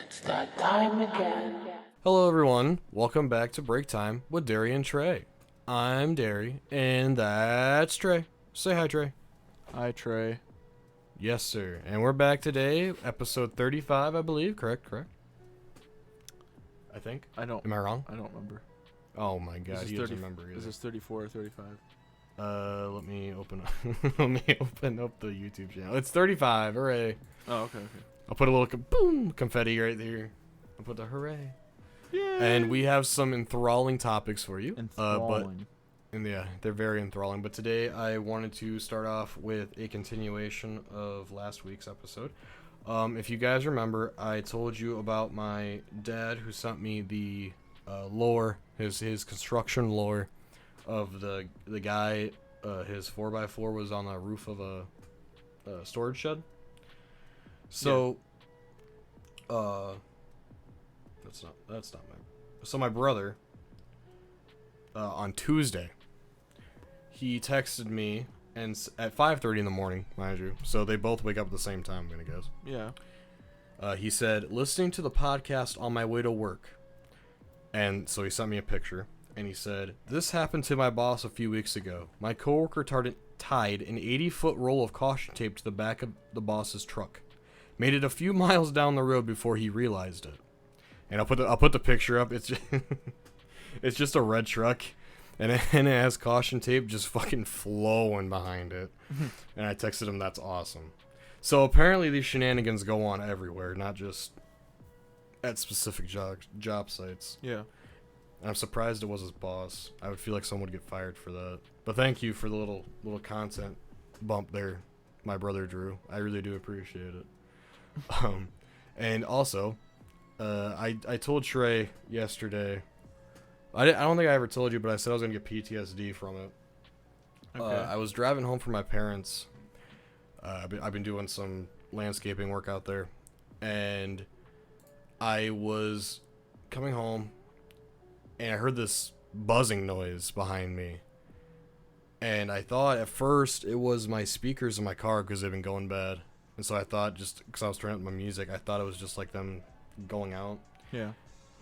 It's that time again. Hello everyone, welcome back to Break Time with Derry and Trey. I'm Derry, and that's Trey. Say hi, Trey. Hi, Trey. Yes, sir. And we're back today, episode 35, I believe. Correct. I think. Am I wrong? I don't remember. Oh my god, he doesn't remember either. Is this 34 or 35? Let me open up the YouTube channel. It's 35, hooray. Oh, okay. I'll put a little boom confetti right there. I'll put the hooray. Yay! And we have some enthralling topics for you. Enthralling. They're very enthralling. But today I wanted to start off with a continuation of last week's episode. If you guys remember, I told you about my dad who sent me the lore, his construction lore of the guy. His 4x4 was on the roof of a storage shed. So, that's not my. So my brother, on Tuesday, he texted me, and at 5:30 in the morning, mind you. So they both wake up at the same time, I'm gonna guess. Yeah. He said, listening to the podcast on my way to work. And so he sent me a picture, and he said, this happened to my boss a few weeks ago. My coworker tied an 80-foot roll of caution tape to the back of the boss's truck. Made it a few miles down the road before he realized it. And I'll put the picture up. It's just, it's just a red truck, and it has caution tape just fucking flowing behind it. And I texted him, that's awesome. So apparently these shenanigans go on everywhere, not just at specific job sites. Yeah. And I'm surprised it was his boss. I would feel like someone would get fired for that. But thank you for the little content bump there, my brother Drew. I really do appreciate it. And also, I told Trey yesterday. I don't think I ever told you, but I said I was gonna get PTSD from it. Okay. I was driving home from my parents. I've been doing some landscaping work out there, and I was coming home, and I heard this buzzing noise behind me. And I thought at first it was my speakers in my car because they've been going bad. And so I thought, just because I was turning up my music, I thought it was just like them going out. Yeah.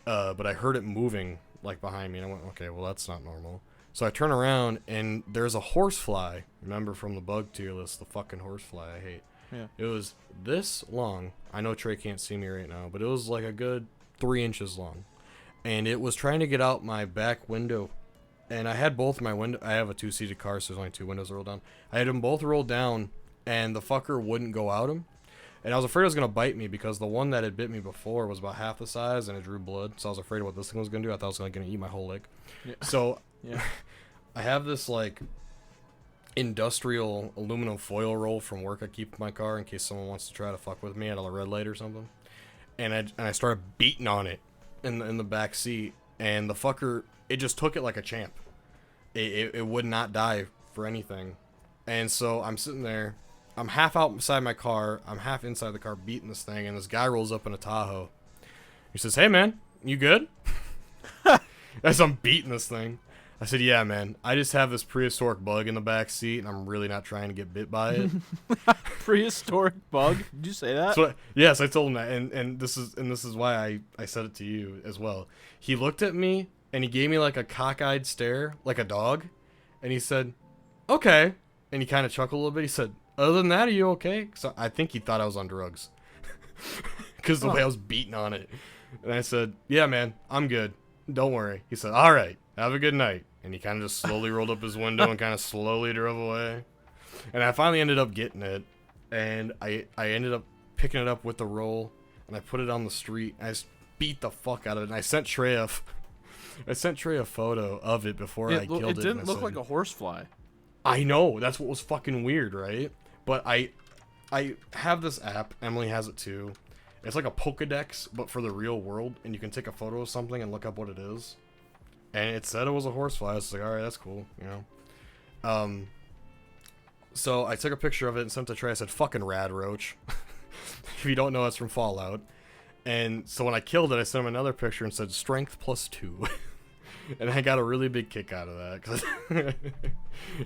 But I heard it moving like behind me, and I went, okay, well that's not normal. So I turn around, and there's a horsefly. Remember from the bug tier list, the fucking horsefly I hate. Yeah. It was this long. I know Trey can't see me right now, but it was like a good 3 inches long. And it was trying to get out my back window. And I had both my window. I have a 2-seated car, so there's only 2 windows rolled down. I had them both rolled down, and the fucker wouldn't go out them. And I was afraid it was going to bite me because the one that had bit me before was about half the size and it drew blood. So I was afraid of what this thing was going to do. I thought it was going to eat my whole leg. Yeah. So Yeah. I have this like industrial aluminum foil roll from work I keep in my car in case someone wants to try to fuck with me at a red light or something. And I started beating on it in the back seat, and the fucker, it just took it like a champ. It would not die for anything. And so I'm sitting there, I'm half outside my car, I'm half inside the car beating this thing, and this guy rolls up in a Tahoe. He says, hey man, you good? As I'm beating this thing. I said, yeah man, I just have this prehistoric bug in the back seat, and I'm really not trying to get bit by it. Prehistoric bug? Did you say that? So, yes, I told him that, and this is why I said it to you as well. He looked at me, and he gave me like a cockeyed stare, like a dog, and he said, okay. And he kind of chuckled a little bit. He said, other than that, are you okay? So I think he thought I was on drugs. Because the way I was beating on it. And I said, yeah, man, I'm good. Don't worry. He said, all right, have a good night. And he kind of just slowly rolled up his window and kind of slowly drove away. And I finally ended up getting it. And I ended up picking it up with the roll. And I put it on the street. And I just beat the fuck out of it. And I sent Trey a photo of it before I killed it. It didn't look like a horsefly. I know, that's what was fucking weird, right? But I have this app, Emily has it too. It's like a Pokedex, but for the real world, and you can take a photo of something and look up what it is. And it said it was a horsefly. I was like, alright, that's cool, you know. So I took a picture of it and sent it to Trey. I said, fucking rad roach. If you don't know, it's from Fallout. And so when I killed it, I sent him another picture and said, strength +2. And I got a really big kick out of that because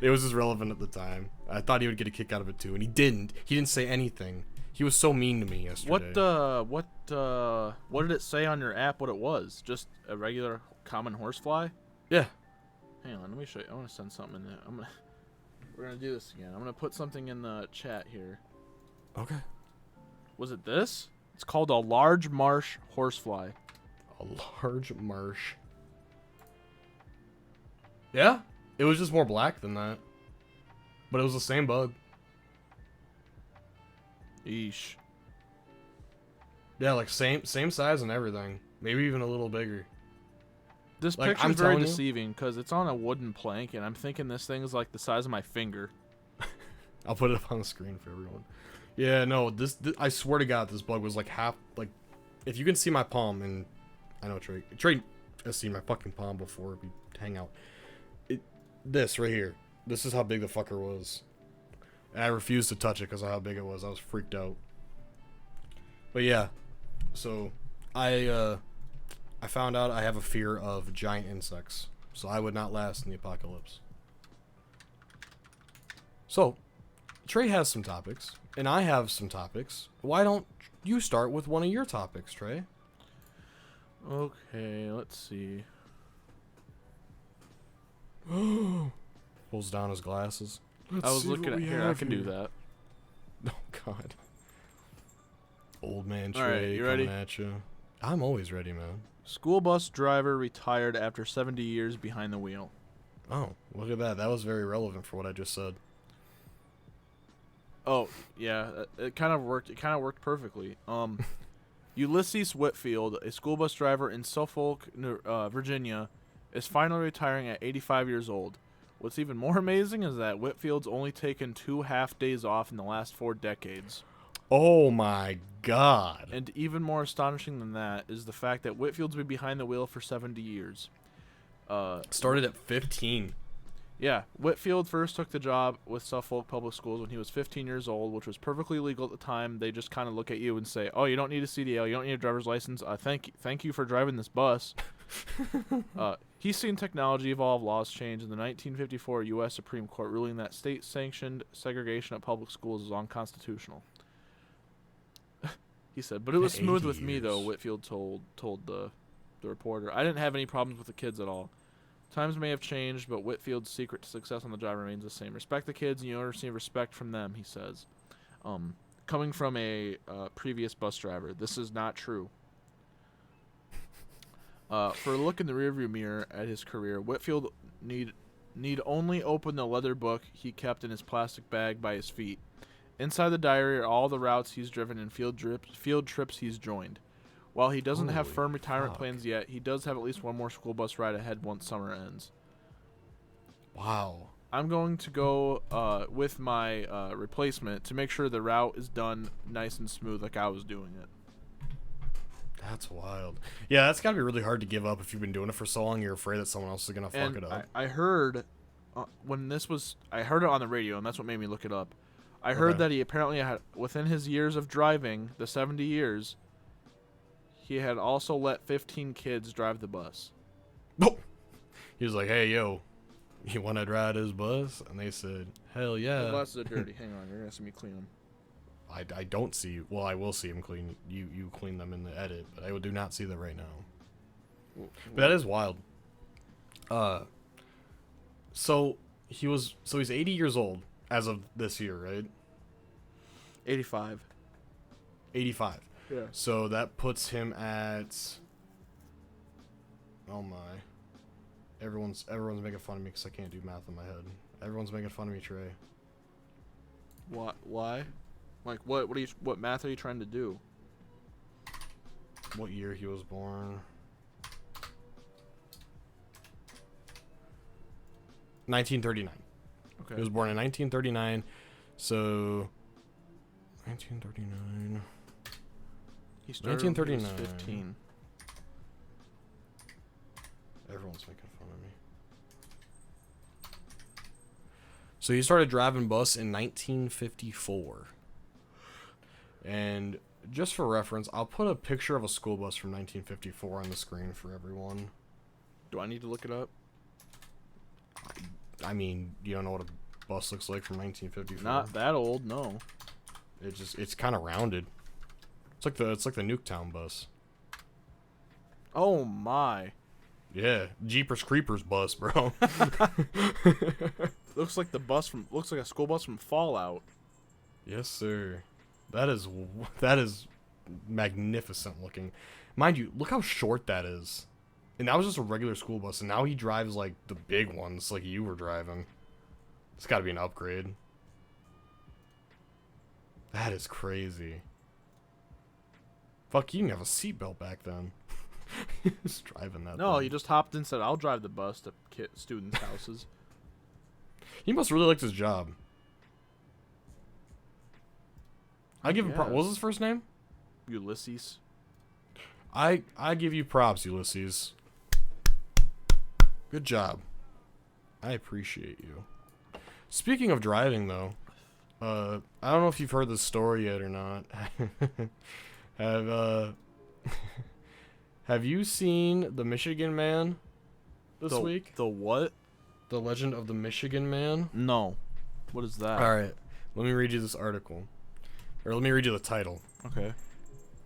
it was just relevant at the time. I thought he would get a kick out of it too, and he didn't. He didn't say anything. He was so mean to me yesterday. What did it say on your app? What it was? Just a regular common horsefly? Yeah. Hang on, let me show you. I want to send something in there. We're gonna do this again. I'm gonna put something in the chat here. Okay. Was it this? It's called a large marsh horsefly. A large marsh. Yeah. It was just more black than that. But it was the same bug. Eesh. Yeah, like same size and everything. Maybe even a little bigger. This Like, picture's I'm very telling you- deceiving because it's on a wooden plank, and I'm thinking this thing is like the size of my finger. I'll put it up on the screen for everyone. Yeah, no, this I swear to God, this bug was like half, like, if you can see my palm, and I know Trey has seen my fucking palm before we hang out. This right here, this is how big the fucker was. And I refused to touch it because of how big it was. I was freaked out. But yeah, so I found out I have a fear of giant insects, so I would not last in the apocalypse. So, Trey has some topics, and I have some topics. Why don't you start with one of your topics, Trey? Okay, let's see. Pulls down his glasses. I was looking at here. I can do that. Oh God. Old man Trey All right, you coming ready? at you. I'm always ready, man. School bus driver retired after 70 years behind the wheel. Oh, look at that. That was very relevant for what I just said. Oh, yeah, it kind of worked. It kind of worked perfectly. Ulysses Whitfield, a school bus driver in Suffolk, Virginia, is finally retiring at 85 years old. What's even more amazing is that Whitfield's only taken 2 half-days off in the last 4 decades. Oh my God. And even more astonishing than that is the fact that Whitfield's been behind the wheel for 70 years. Started at 15. Yeah, Whitfield first took the job with Suffolk Public Schools when he was 15 years old, which was perfectly legal at the time. They just kind of look at you and say, "Oh, you don't need a CDL, you don't need a driver's license. Thank you for driving this bus." He's seen technology evolve, laws change, and the 1954 U.S. Supreme Court ruling that state-sanctioned segregation at public schools is unconstitutional. He said, "But it was smooth 80 with me, though." years. Whitfield told the reporter. "I didn't have any problems with the kids at all. Times may have changed, but Whitfield's secret to success on the job remains the same. Respect the kids, and you receive respect from them," he says. Coming from a previous bus driver, this is not true. For a look in the rearview mirror at his career, Whitfield need only open the leather book he kept in his plastic bag by his feet. Inside the diary are all the routes he's driven and field trips he's joined. While he doesn't have Holy firm retirement fuck. plans yet, he does have at least one more school bus ride ahead once summer ends. Wow. I'm going to go with my replacement to make sure the route is done nice and smooth like I was doing it. That's wild. Yeah, that's got to be really hard to give up if you've been doing it for so long. You're afraid that someone else is going to fuck And it up. I heard I heard it on the radio, and that's what made me look it up. I heard Okay. that he apparently had, within his years of driving, the 70 years, he had also let 15 kids drive the bus. Oh. He was like, "Hey, yo, you want to ride his bus?" And they said, "Hell The yeah." glasses are dirty. Hang on, you're gonna see me clean them. I don't see. Well, I will see him clean. You clean them in the edit, but I do not see that right now. But that is wild. So he's 80 years old as of this year, right? 85. 85. Yeah. So that puts him at. Oh my. Everyone's making fun of me because I can't do math in my head. Everyone's making fun of me, Trey. What? Why? Like what math are you trying to do? What year he was born? 1939. Okay. He was born in 1939. So 1939. He started when he was 1939. 15. Everyone's making fun of me. So he started driving bus in 1954. And just for reference, I'll put a picture of a school bus from 1954 on the screen for everyone. Do I need to look it up? I mean, you don't know what a bus looks like from 1954? Not that old, no. It's kind of rounded. It's like the Nuketown bus. Oh my. Yeah, Jeepers Creepers bus, bro. Looks like a school bus from Fallout. Yes, sir. That is magnificent looking. Mind you, look how short that is. And that was just a regular school bus, and now he drives like the big ones like you were driving. It's got to be an upgrade. That is crazy. Fuck, you didn't have a seatbelt back then. Just driving that. No, thing. he just hopped in and said, I'll drive the bus to students' houses. He must really like his job. I give him what was his first name? Ulysses. I give you props, Ulysses. Good job. I appreciate you. Speaking of driving, though, I don't know if you've heard this story yet or not. Have you seen The Michigan Man this week? The what? The Legend of the Michigan Man? No. What is that? All right. Let me read you this article. Or let me read you the title. Okay.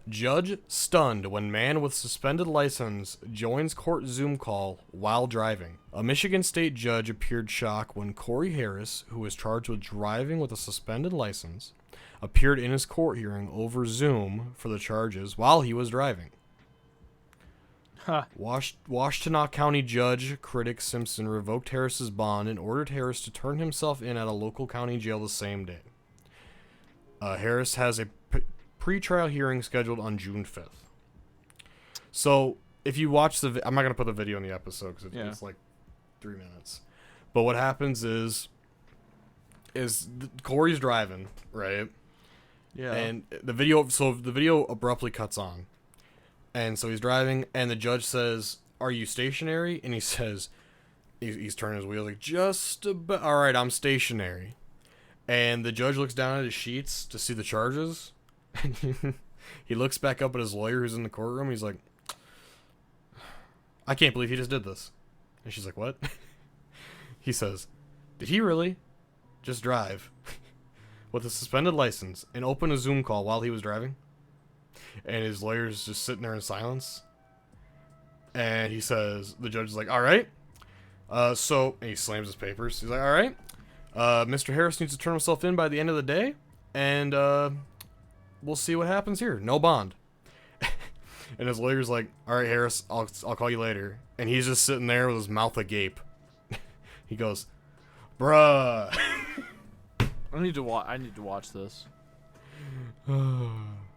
Judge stunned when man with suspended license joins court Zoom call while driving. A Michigan state judge appeared shocked when Corey Harris, who was charged with driving with a suspended license, appeared in his court hearing over Zoom for the charges while he was driving. Huh. Washtenaw County Judge Critic Simpson revoked Harris's bond and ordered Harris to turn himself in at a local county jail the same day. Harris has a pre-trial hearing scheduled on June 5th. So, if you watch I'm not going to put the video in the episode because it's like 3 minutes. But what happens is Corey's driving, right? Yeah. And the video abruptly cuts on. And so he's driving, and the judge says, "Are you stationary?" And he says, he's turning his wheel like, "Just about. All right, I'm stationary." And the judge looks down at his sheets to see the charges. And he looks back up at his lawyer who's in the courtroom. He's like, "I can't believe he just did this." And she's like, "What?" He says, "Did he really just drive with a suspended license and open a Zoom call while he was driving?" And his lawyer's just sitting there in silence. And he says, the judge is like, "All right. And he slams his papers. He's like, "All right. Mr. Harris needs to turn himself in by the end of the day. And we'll see what happens here. No bond." And his lawyer's like, "All right, Harris, I'll call you later." And he's just sitting there with his mouth agape. He goes, "Bruh." I need to watch this.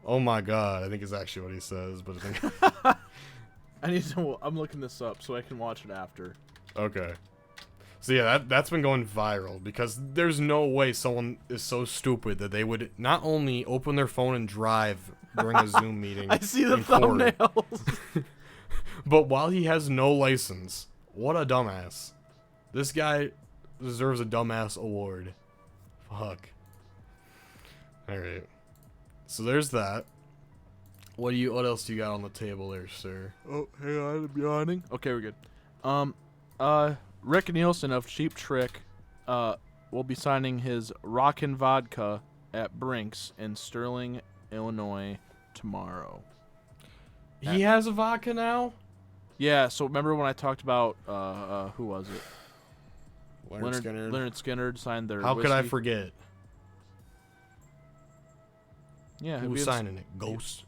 Oh my god, I think it's actually what he says, but I think I'm looking this up so I can watch it after. okay. So yeah, that's been going viral because there's no way someone is so stupid that they would not only open their phone and drive during a Zoom meeting. I see the in court, thumbnails. but while he has no license, what a dumbass. This guy deserves a dumbass award. Fuck. All right. So there's that. What else do you got on the table there, sir? Oh, hang on, I'm yawning. Okay, we're good. Rick Nielsen of Cheap Trick will be signing his Rockin' Vodka at Brinks in Sterling, Illinois tomorrow. He has a vodka now? Yeah, so remember when I talked about who was it? Leonard Skinner signed their How whiskey? could I forget? Yeah, Who was signing it? Ghost?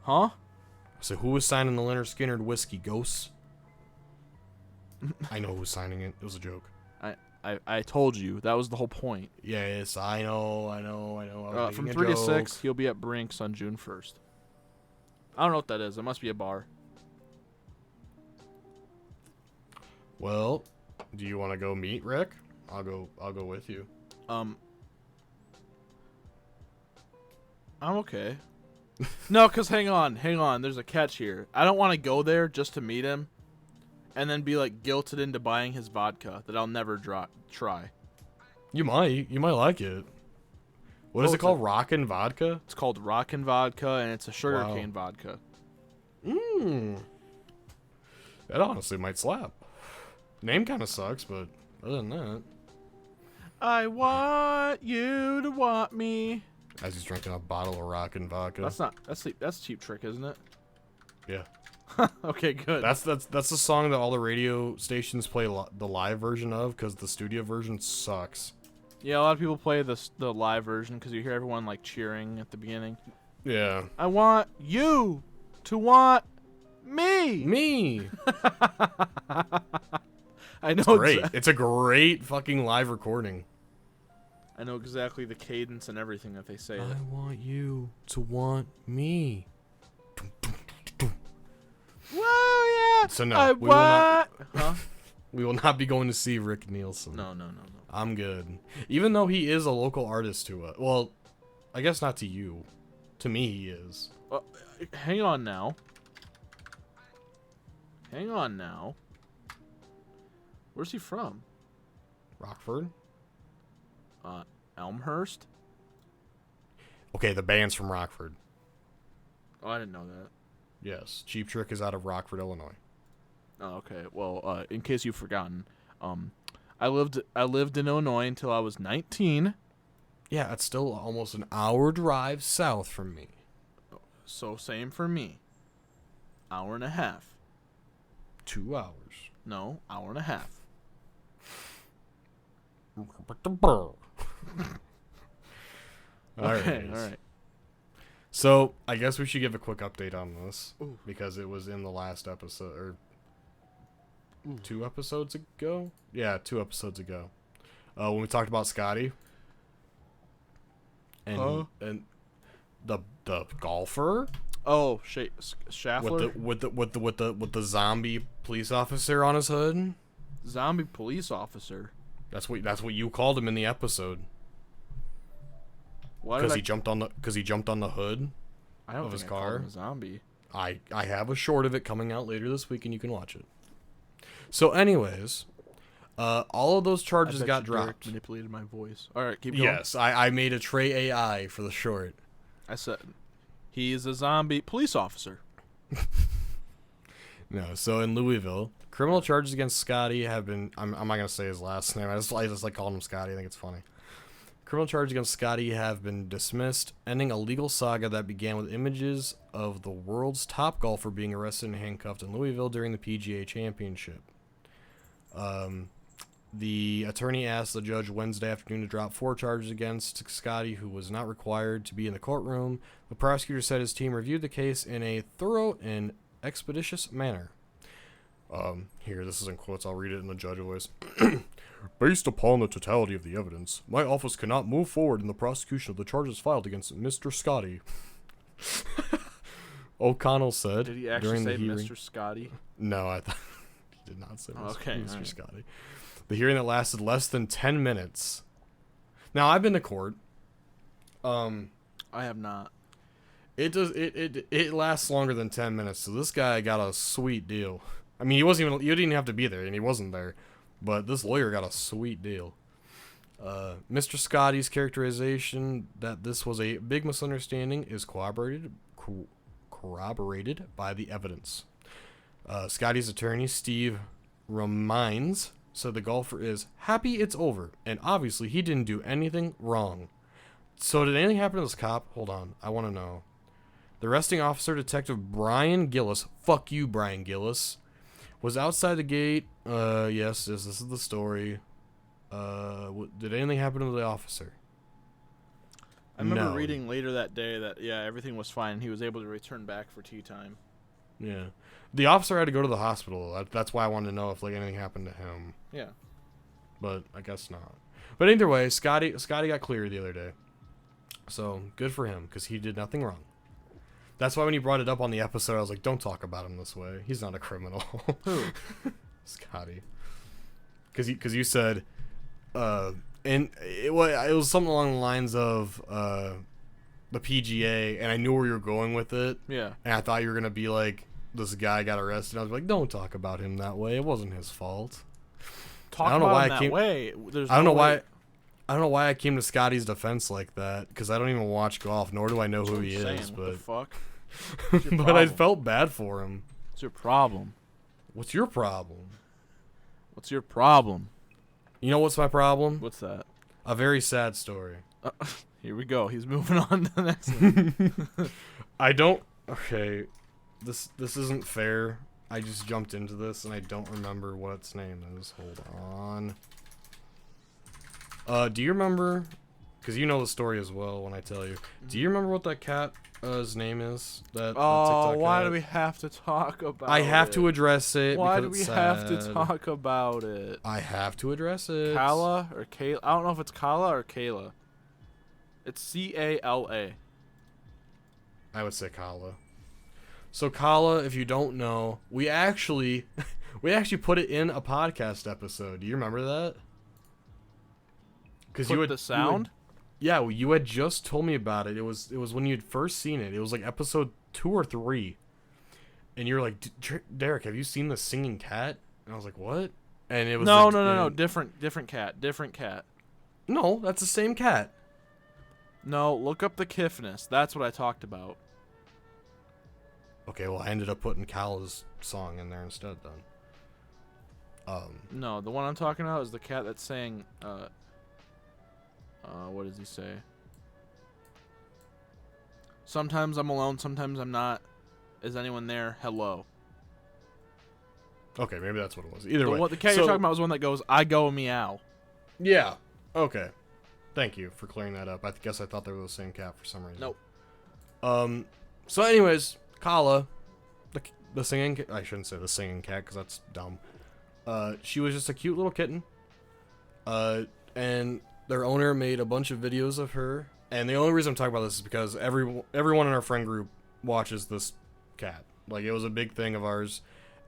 Huh? So who was signing the Leonard Skinner whiskey? Ghosts? I know who was signing it. It was a joke. I told you. That was the whole point. Yes, I know. I was From making 3 a to joke. 6, he'll be at Brinks on June 1st. I don't know what that is. It must be a bar. Well, do you want to go meet Rick? I'll go with you. I'm okay. No, because hang on. There's a catch here. I don't want to go there just to meet him and then be like guilted into buying his vodka that I'll never try. You might like it. What is it called? Rockin' Vodka? It's called Rockin' Vodka, and it's a sugarcane vodka. That honestly might slap. Name kind of sucks, but other than that. I want you to want me. As he's drinking a bottle of rockin' vodka. That's Cheap Trick, isn't it? Yeah. Okay, good. That's the song that all the radio stations play the live version of, because the studio version sucks. Yeah, a lot of people play the live version because you hear everyone like cheering at the beginning. Yeah. I want you to want me. Me. I know. It's great. It's a great fucking live recording. I know exactly the cadence and everything that they say. I want you to want me. Whoa, yeah. So no, I we will not. Huh? We will not be going to see Rick Nielsen. No. I'm good. Even though he is a local artist to us. Well, I guess not to you. To me, he is. Hang on now. Where's he from? Rockford? Elmhurst? Okay, the band's from Rockford. Oh, I didn't know that. Yes. Cheap Trick is out of Rockford, Illinois. Oh, okay. Well, in case you've forgotten, I lived in Illinois until I was 19. Yeah, it's still almost an hour drive south from me. So same for me. Hour and a half. 2 hours. No, hour and a half. Okay, all right. So, I guess we should give a quick update on this. Ooh. Because it was in the last episode, or 2 episodes ago? Yeah, 2 episodes ago. When we talked about Scotty. And the golfer. Oh, Schaffler? With the zombie police officer on his hood. Zombie police officer. That's what you called him in the episode. Because he jumped on the hood of his car. I called him a zombie. I have a short of it coming out later this week, and you can watch it. So, anyways, all of those charges got dropped. Manipulated my voice. All right, keep going. Yes, I made a Trey AI for the short. I said he is a zombie police officer. No, so in Louisville, criminal charges against Scotty have been. I'm not gonna say his last name. I just like calling him Scotty. I think it's funny. Criminal charges against Scotty have been dismissed, ending a legal saga that began with images of the world's top golfer being arrested and handcuffed in Louisville during the PGA Championship. The attorney asked the judge Wednesday afternoon to drop 4 charges against Scotty, who was not required to be in the courtroom. The prosecutor said his team reviewed the case in a thorough and expeditious manner. Here, this is in quotes. I'll read it in the judge voice. Based upon the totality of the evidence, my office cannot move forward in the prosecution of the charges filed against Mr. Scotty. O'Connell said. Did he actually during say the hearing, Mr. Scotty? No, I thought he did not say Mr. Right. Scotty. The hearing that lasted less than 10 minutes. Now, I've been to court. I have not. It lasts longer than 10 minutes, so this guy got a sweet deal. I mean, you didn't even have to be there, and he wasn't there. But this lawyer got a sweet deal. Mr. Scotty's characterization that this was a big misunderstanding is corroborated by the evidence. Scotty's attorney, Steve Remines, said the golfer is happy it's over, and obviously he didn't do anything wrong. So did anything happen to this cop? Hold on, I want to know. The arresting officer, Detective Brian Gillis, fuck you, Brian Gillis, was outside the gate. Yes, this is the story. Did anything happen to the officer? I remember reading later that day that, yeah, everything was fine. He was able to return back for tea time. Yeah. The officer had to go to the hospital. That's why I wanted to know if anything happened to him. Yeah. But I guess not. But either way, Scotty got cleared the other day. So, good for him, because he did nothing wrong. That's why when you brought it up on the episode, I was like, don't talk about him this way. He's not a criminal. Who? Scotty. Because you said, and it was something along the lines of the PGA, and I knew where you were going with it. Yeah. And I thought you were going to be like, this guy got arrested. I was like, don't talk about him that way. It wasn't his fault. I don't know why I came to Scotty's defense like that, because I don't even watch golf, nor do I know who he is. But what the fuck? but I felt bad for him. What's your problem? What's your problem? What's your problem? You know what's my problem? What's that? A very sad story. Here we go. He's moving on to the next one. I don't. Okay, this isn't fair. I just jumped into this and I don't remember what its name is. Hold on. Do you remember? Because you know the story as well when I tell you. Do you remember what that cat's name is? That Oh, TikTok why cat? do we have to talk about it? I have to address it. Why because do we it's have to sad. talk about it? I have to address it. Kala or Kayla? I don't know if it's Kala or Kayla. It's Cala. I would say Kala. So Kala, if you don't know, we actually put it in a podcast episode. Do you remember that? Because Put the sound? Yeah, you had just told me about it. It was when you'd first seen it. It was like episode 2 or 3, and you're like, Derek, have you seen the singing cat? And I was like, what? And it was No. Different cat. No, that's the same cat. No, look up the Kiffness. That's what I talked about. Okay, well, I ended up putting Kala's song in there instead then. No, the one I'm talking about is the cat that sang. What does he say? Sometimes I'm alone, sometimes I'm not. Is anyone there? Hello. Okay, maybe that's what it was. Either way. The cat you're talking about was one that goes, I go meow. Yeah. Okay. Thank you for clearing that up. I guess I thought they were the same cat for some reason. Nope. So anyways, Kala, the singing I shouldn't say the singing cat because that's dumb. She was just a cute little kitten. And their owner made a bunch of videos of her. And the only reason I'm talking about this is because everyone in our friend group watches this cat. Like, it was a big thing of ours.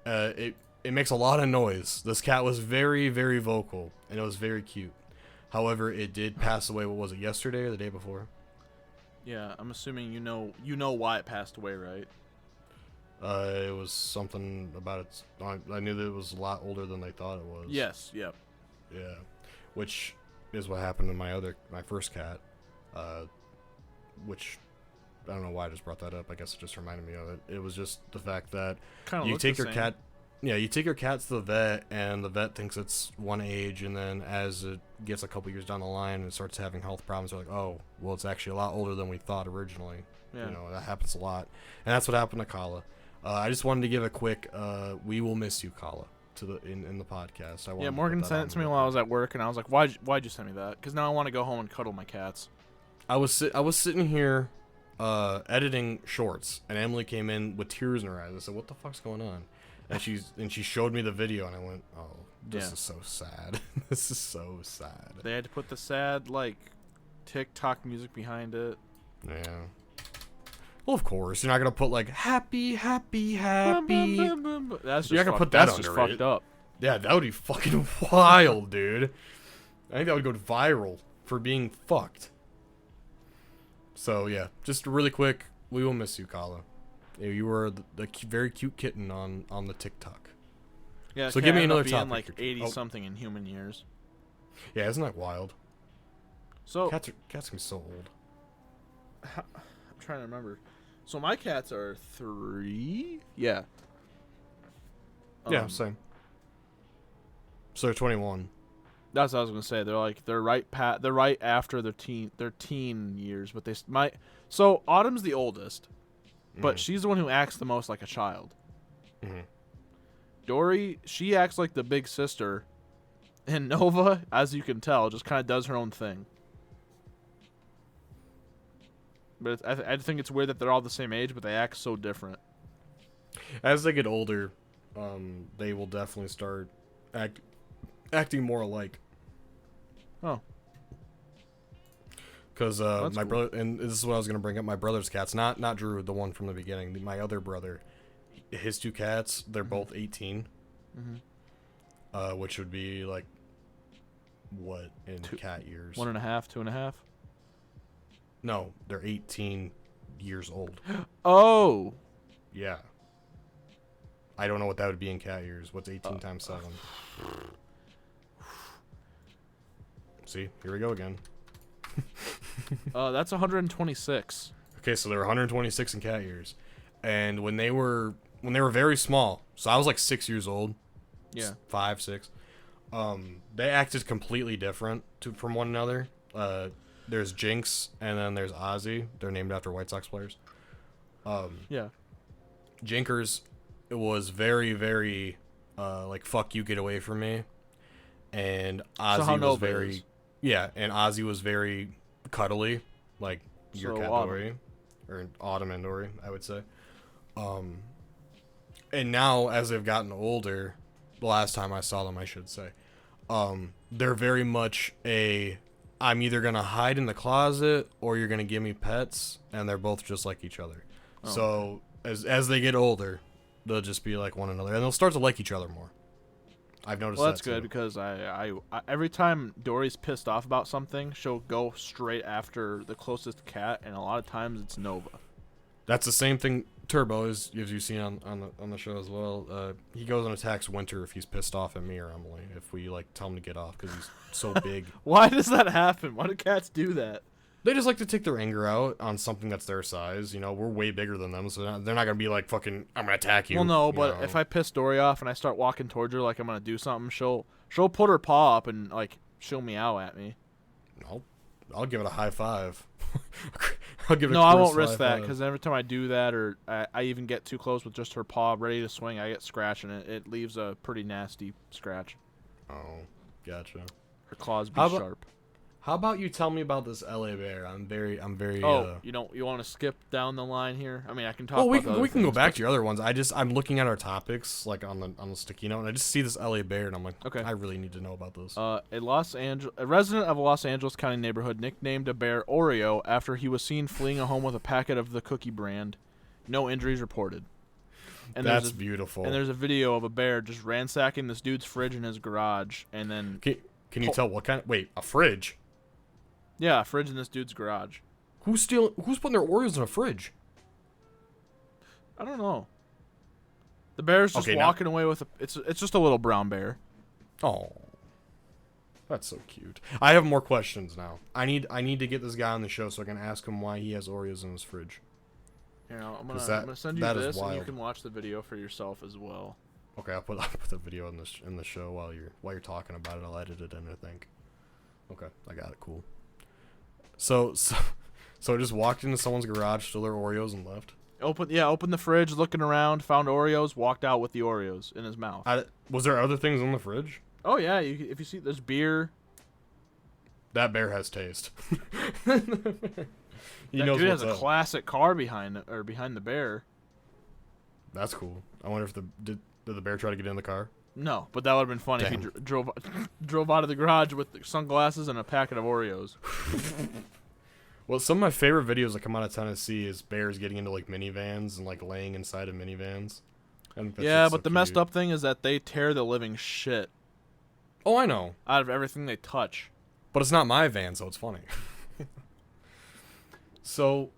It makes a lot of noise. This cat was very, very vocal, and it was very cute. However, it did pass away. What was it, yesterday or the day before? Yeah, I'm assuming you know why it passed away, right? It was something about its. I knew that it was a lot older than they thought it was. Yes. Yep. Yeah, which is what happened to my first cat. Which I don't know why I just brought that up. I guess it just reminded me of it. It was just the fact that you take your cat. Yeah, you take your cat to the vet, and the vet thinks it's one age, and then as it gets a couple years down the line and starts having health problems, they're like, oh, well, it's actually a lot older than we thought originally. Yeah. You know, that happens a lot. And that's what happened to Kala. I just wanted to give a quick, we will miss you, Kala, in the podcast. Yeah, Morgan sent it to me while I was at work, and I was like, why'd you send me that? Because now I want to go home and cuddle my cats. I was sitting here editing shorts, and Emily came in with tears in her eyes. I said, what the fuck's going on? And she showed me the video, and I went, oh, this is so sad. This is so sad. They had to put the sad, like, TikTok music behind it. Yeah. Well, of course. You're not going to put, like, happy, happy, happy. That's just, you're not gonna put that that's just fucked up. Yeah, that would be fucking wild, dude. I think that would go viral for being fucked. So, yeah. Just really quick, we will miss you, Kala. You were the very cute kitten on the TikTok. Yeah, so give me another being topic. Like 80-something in human years. Yeah, isn't that wild? So cats can be so old. I'm trying to remember. So my cats are 3. Yeah. Yeah, same. So they're 21. That's what I was gonna say. They're right after their teen years, but So Autumn's the oldest. But she's the one who acts the most like a child. Mm-hmm. Dory, she acts like the big sister. And Nova, as you can tell, just kind of does her own thing. But I think it's weird that they're all the same age, but they act so different. As they get older, they will definitely start acting more alike. Oh. Because my cool. brother, and this is what I was going to bring up, my brother's cats, not Drew, the one from the beginning, my other brother, his 2 cats, they're both 18, which would be like, what, in cat years? 1.5, 2.5? No, they're 18 years old. Oh! Yeah. I don't know what that would be in cat years. What's 18 times 7? See, here we go again. That's 126. Okay, so they're 126 in cat years, and when they were very small, so I was like 6 years old. Yeah. 5, 6. They acted completely different from one another. There's Jinx and then there's Ozzy. They're named after White Sox players. Yeah. Jinkers was very, very, like, fuck you, get away from me. And Ozzy was very, yeah, and Ozzy was very cuddly, like your cat Dory, or Autumn and Dory, I would say. And now as they've gotten older, the last time I saw them, I should say, they're very much I'm either gonna hide in the closet or you're gonna give me pets, and they're both just like each other. Oh, so as they get older, they'll just be like one another, and they'll start to like each other more. I've noticed. Well, that's good because I every time Dory's pissed off about something, she'll go straight after the closest cat, and a lot of times it's Nova. That's the same thing Turbo is, as you've seen on the show as well. He goes and attacks Winter if he's pissed off at me or Emily, if we like tell him to get off because he's so big. Why does that happen? Why do cats do that? They just like to take their anger out on something that's their size. You know, we're way bigger than them, so they're not gonna be like, fucking, I'm gonna attack you. Well, no, but if I piss Dory off and I start walking towards her like I'm gonna do something, she'll put her paw up and like she'll meow at me. No, I'll give it a high five. I'll give it. No, I won't risk that because every time I do that, or I even get too close with just her paw ready to swing, I get scratched and it leaves a pretty nasty scratch. Oh, gotcha. Her claws be sharp. How about you tell me about this LA Bear? I'm very. Oh, you want to skip down the line here? I mean, I can talk. We can go back to your other ones. I'm looking at our topics like on the sticky note, and I just see this LA Bear, and I'm like, okay, I really need to know about this. A resident of a Los Angeles County neighborhood nicknamed a bear Oreo after he was seen fleeing a home with a packet of the cookie brand. No injuries reported. And that's beautiful. And there's a video of a bear just ransacking this dude's fridge in his garage, and then can you tell what kind? Wait, a fridge? Yeah, a fridge in this dude's garage. Who's putting their Oreos in a fridge? I don't know. The bear's just walking away with it's just a little brown bear. Oh. That's so cute. I have more questions now. I need to get this guy on the show so I can ask him why he has Oreos in his fridge. Here, I'm gonna send you this and you can watch the video for yourself as well. Okay, I'll put the video in the show while you're talking about it. I'll edit it in, I think. Okay, I got it. Cool. So just walked into someone's garage, stole their Oreos, and left. Opened the fridge, looking around, found Oreos, walked out with the Oreos in his mouth. Was there other things in the fridge? Oh yeah, if you see, there's beer. That bear has taste. That dude has a classic car behind the bear. That's cool. I wonder if did the bear try to get in the car? No, but that would have been funny if he drove out of the garage with sunglasses and a packet of Oreos. Well, some of my favorite videos that come out of Tennessee is bears getting into like minivans and like laying inside of minivans. Yeah, but the messed up thing is that they tear the living shit. Oh, I know. Out of everything they touch. But it's not my van, so it's funny. So,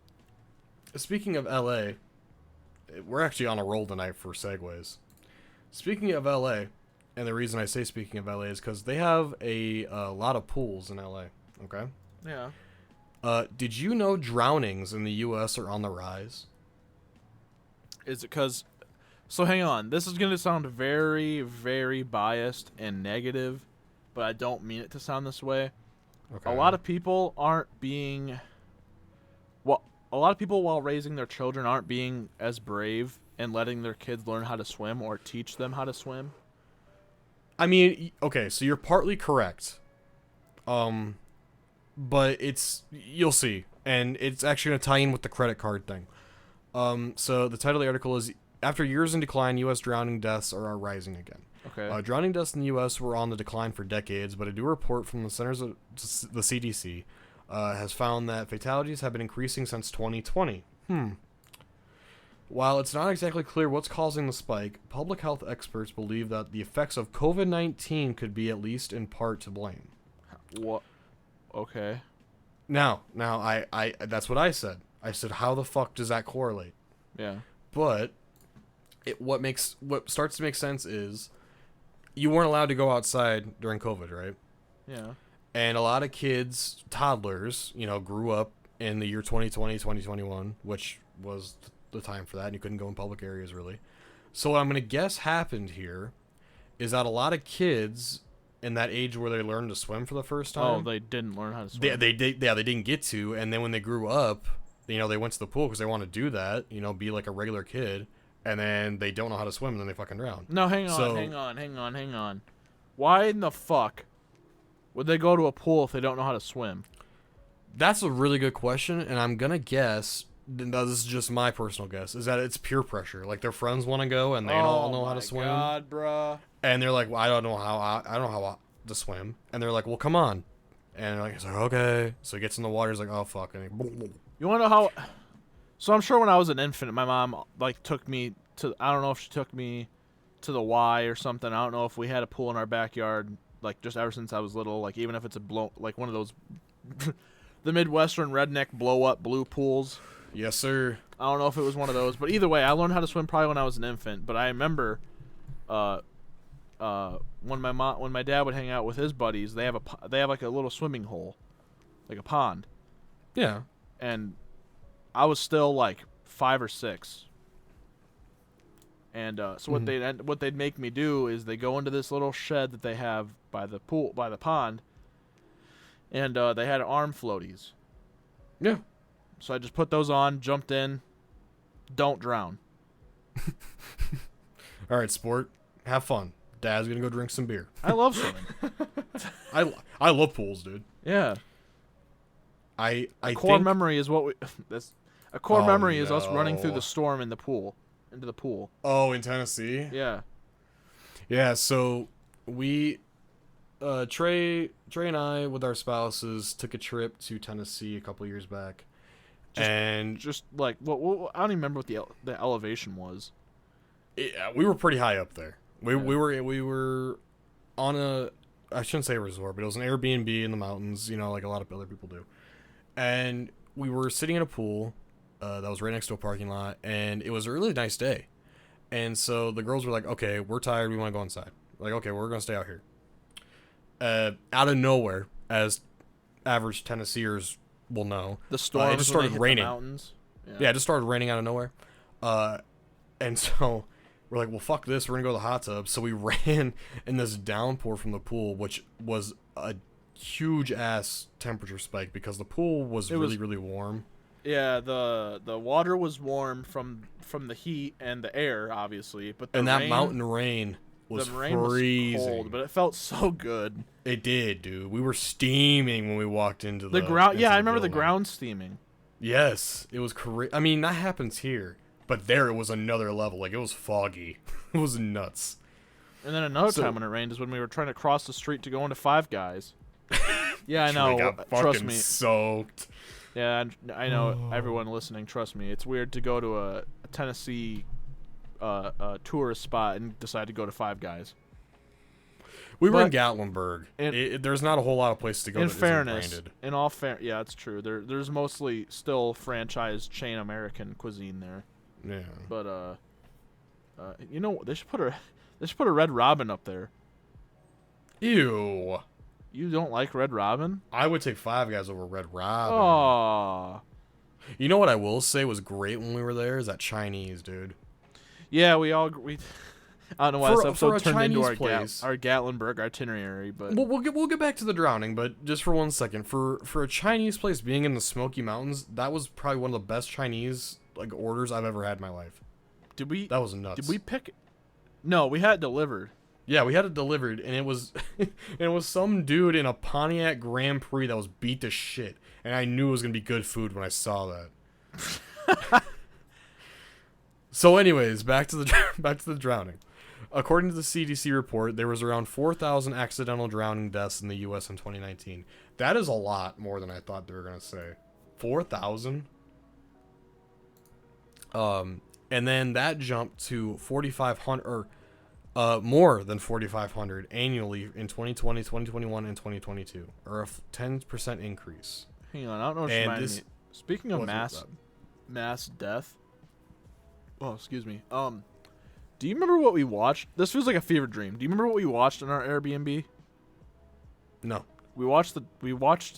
speaking of LA, we're actually on a roll tonight for segues. Speaking of LA, and the reason I say speaking of LA is because they have a lot of pools in LA. Okay. Yeah. Did you know drownings in the U.S. are on the rise? Is it because... So hang on. This is going to sound very, very biased and negative, but I don't mean it to sound this way. Okay. A lot of people while raising their children aren't being as brave and letting their kids learn how to swim or teach them how to swim. I mean, okay, so you're partly correct. But you'll see. And it's actually going to tie in with the credit card thing. So the title of the article is, after years in decline, U.S. drowning deaths are rising again. Okay. Drowning deaths in the U.S. were on the decline for decades, but a new report from the Centers of the CDC has found that fatalities have been increasing since 2020. While it's not exactly clear what's causing the spike, public health experts believe that the effects of COVID-19 could be at least in part to blame. What? Okay. Now, I that's what I said. I said, how the fuck does that correlate? Yeah. But what starts to make sense is you weren't allowed to go outside during COVID, right? Yeah. And a lot of kids, toddlers, grew up in the year 2020, 2021, which was the time for that, and you couldn't go in public areas, really. So what I'm going to guess happened here is that a lot of kids in that age where they learned to swim for the first Oh, time. they didn't learn how to swim. They didn't get to, and then when they grew up, they went to the pool because they want to do that, be like a regular kid, and then they don't know how to swim, and then they fucking drown. No, hang on. Why in the fuck would they go to a pool if they don't know how to swim? That's a really good question, and I'm gonna guess. No, this is just my personal guess. Is that it's peer pressure? Like their friends want to go, and they don't all know how to swim. Oh my god, bruh. And they're like, well, I don't know how to swim. And they're like, well, come on. And they're like, it's like, okay. So he gets in the water. He's like, oh fuck. And You want to know how? So I'm sure when I was an infant, my mom took me to. I don't know if she took me to the Y or something. I don't know if we had a pool in our backyard. Just ever since I was little. Even if it's one of those, the Midwestern redneck blow up blue pools. Yes, sir. I don't know if it was one of those, but either way, I learned how to swim probably when I was an infant. But I remember, when my dad would hang out with his buddies, they have like a little swimming hole, like a pond. Yeah. And I was still like 5 or 6. And so what they'd make me do is they go into this little shed that they have by the pond, and they had arm floaties. Yeah. So I just put those on, jumped in, don't drown. All right, sport. Have fun. Dad's gonna go drink some beer. I love swimming. I love pools, dude. Yeah. I core think memory is what we. A core memory is us running through no. the storm into the pool. Oh, in Tennessee. Yeah. Yeah. So we, Trey and I with our spouses took a trip to Tennessee a couple years back, Just like what I don't even remember what the elevation was. we were pretty high up there. We were on I shouldn't say a resort, but it was an Airbnb in the mountains, like a lot of other people do. And we were sitting in a pool that was right next to a parking lot, and it was a really nice day. And so the girls were like, okay, we're tired, we want to go inside. Like, okay, we're going to stay out here. Out of nowhere, as average Tennesseers will know, The storm it just started raining. The mountains. Yeah, it just started raining out of nowhere. And so we're like, well, fuck this. We're going to go to the hot tub. So we ran in this downpour from the pool, which was a huge-ass temperature spike because the pool was really, really warm. Yeah, the water was warm from the heat and the air, obviously. But that mountain rain was freezing. Was cold, but it felt so good. It did, dude. We were steaming when we walked into the ground. Yeah, I remember the building. ground steaming. Yes, it was crazy. I mean, that happens here. But there it was another level. Like, it was foggy. It was nuts. And then another time when it rained is when we were trying to cross the street to go into Five Guys. Yeah, I know. We got fucking Trust me. soaked. Yeah, I know. Everyone listening, trust me. It's weird to go to a Tennessee tourist spot and decide to go to Five Guys. We were in Gatlinburg. There's not a whole lot of places to go. In that fairness, isn't branded. in all fair, yeah, it's true. There's mostly still franchise chain American cuisine there. Yeah. But they should put a Red Robin up there. Ew. You don't like Red Robin? I would take Five Guys over Red Robin. Oh. You know what I will say was great when we were there is that Chinese, dude. Yeah, we I don't know why this episode turned into our place. Our Gatlinburg itinerary, but we'll get back to the drowning, but just for 1 second, for a Chinese place being in the Smoky Mountains, that was probably one of the best Chinese orders I've ever had in my life. That was nuts. Did we pick? No, we had it delivered. Yeah, we had it delivered, and it was some dude in a Pontiac Grand Prix that was beat to shit, and I knew it was gonna be good food when I saw that. So, anyways, back to the drowning. According to the CDC report, there was around 4,000 accidental drowning deaths in the U.S. in 2019. That is a lot more than I thought they were gonna say. 4,000. And then that jumped to 4,500, or more than 4,500 annually in 2020, 2021, and 2022, or a 10% increase. Hang on, I don't know what reminded me. Speaking of mass death. Oh, excuse me. Do you remember what we watched? This feels like a fever dream. Do you remember what we watched in our Airbnb? No. We watched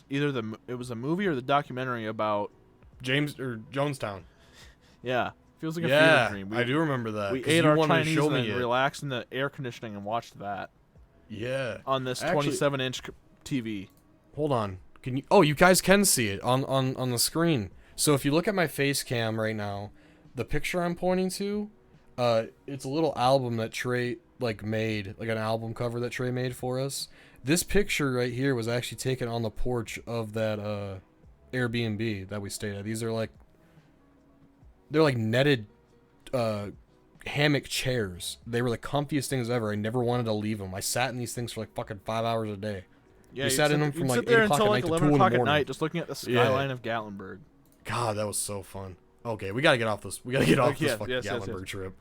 either it was a movie or the documentary about Jonestown. Yeah. Feels like a fever dream. I do remember that. We ate our Chinese and then relaxed in the air conditioning and watched that. Yeah. on this Actually, 27-inch TV. hold on. Can you? Oh, you guys can see it on the screen. So if you look at my face cam right now, the picture I'm pointing to, it's a little album that Trey made, like an album cover that Trey made for us. This picture right here was actually taken on the porch of that Airbnb that we stayed at. These are they're like netted hammock chairs. They were the comfiest things ever. I never wanted to leave them. I sat in these things for like fucking 5 hours a day. Yeah, we sat in them from like 8 o'clock at night to 2 in the 11 o'clock at morning. night, just looking at the skyline of Gatlinburg. God, that was so fun. Okay, we gotta get off this. We gotta get off this yes, fucking yes, Gatlinburg yes. trip.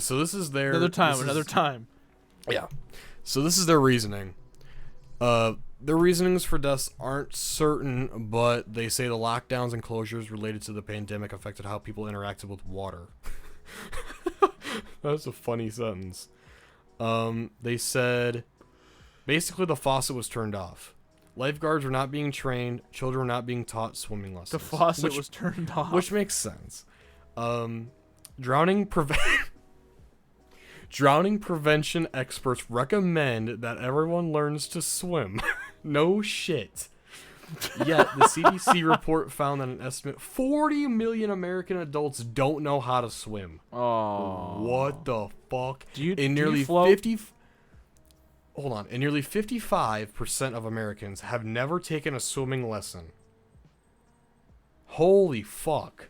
So this is their Another time. Yeah. So this is their reasoning. Their reasonings for deaths aren't certain, but they say the lockdowns and closures related to the pandemic affected how people interacted with water. That's a funny sentence. They said basically the faucet was turned off. Lifeguards were not being trained. Children were not being taught swimming lessons. The faucet was turned off. Which makes sense. Drowning prevention experts recommend that everyone learns to swim. No shit. Yet, the CDC report found that an estimate 40 million American adults don't know how to swim. Oh. What the fuck? Do you nearly float? 50 Hold on. And nearly 55% of Americans have never taken a swimming lesson. Holy fuck.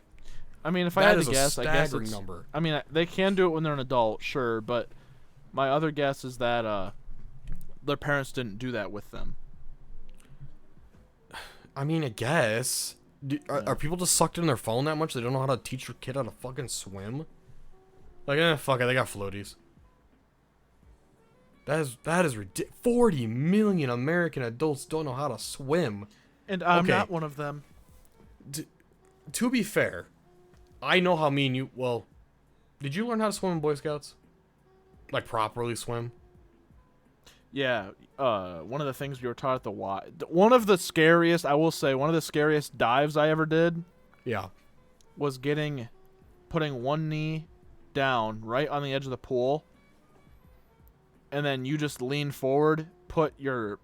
I mean, if I had to guess, I guess it's number. I mean, they can do it when they're an adult, sure, but my other guess is that their parents didn't do that with them. I mean, I guess. Are people just sucked in their phone that much they don't know how to teach your kid how to fucking swim? Like, fuck it, they got floaties. That is ridiculous. 40 million American adults don't know how to swim. And I'm Okay. not one of them. To be fair, I know how me and you... Well, did you learn how to swim in Boy Scouts? Like, properly swim? Yeah, one of the things we were taught at the Y... One of the scariest dives I ever did Yeah. was putting one knee down right on the edge of the pool, and then you just lean forward, put your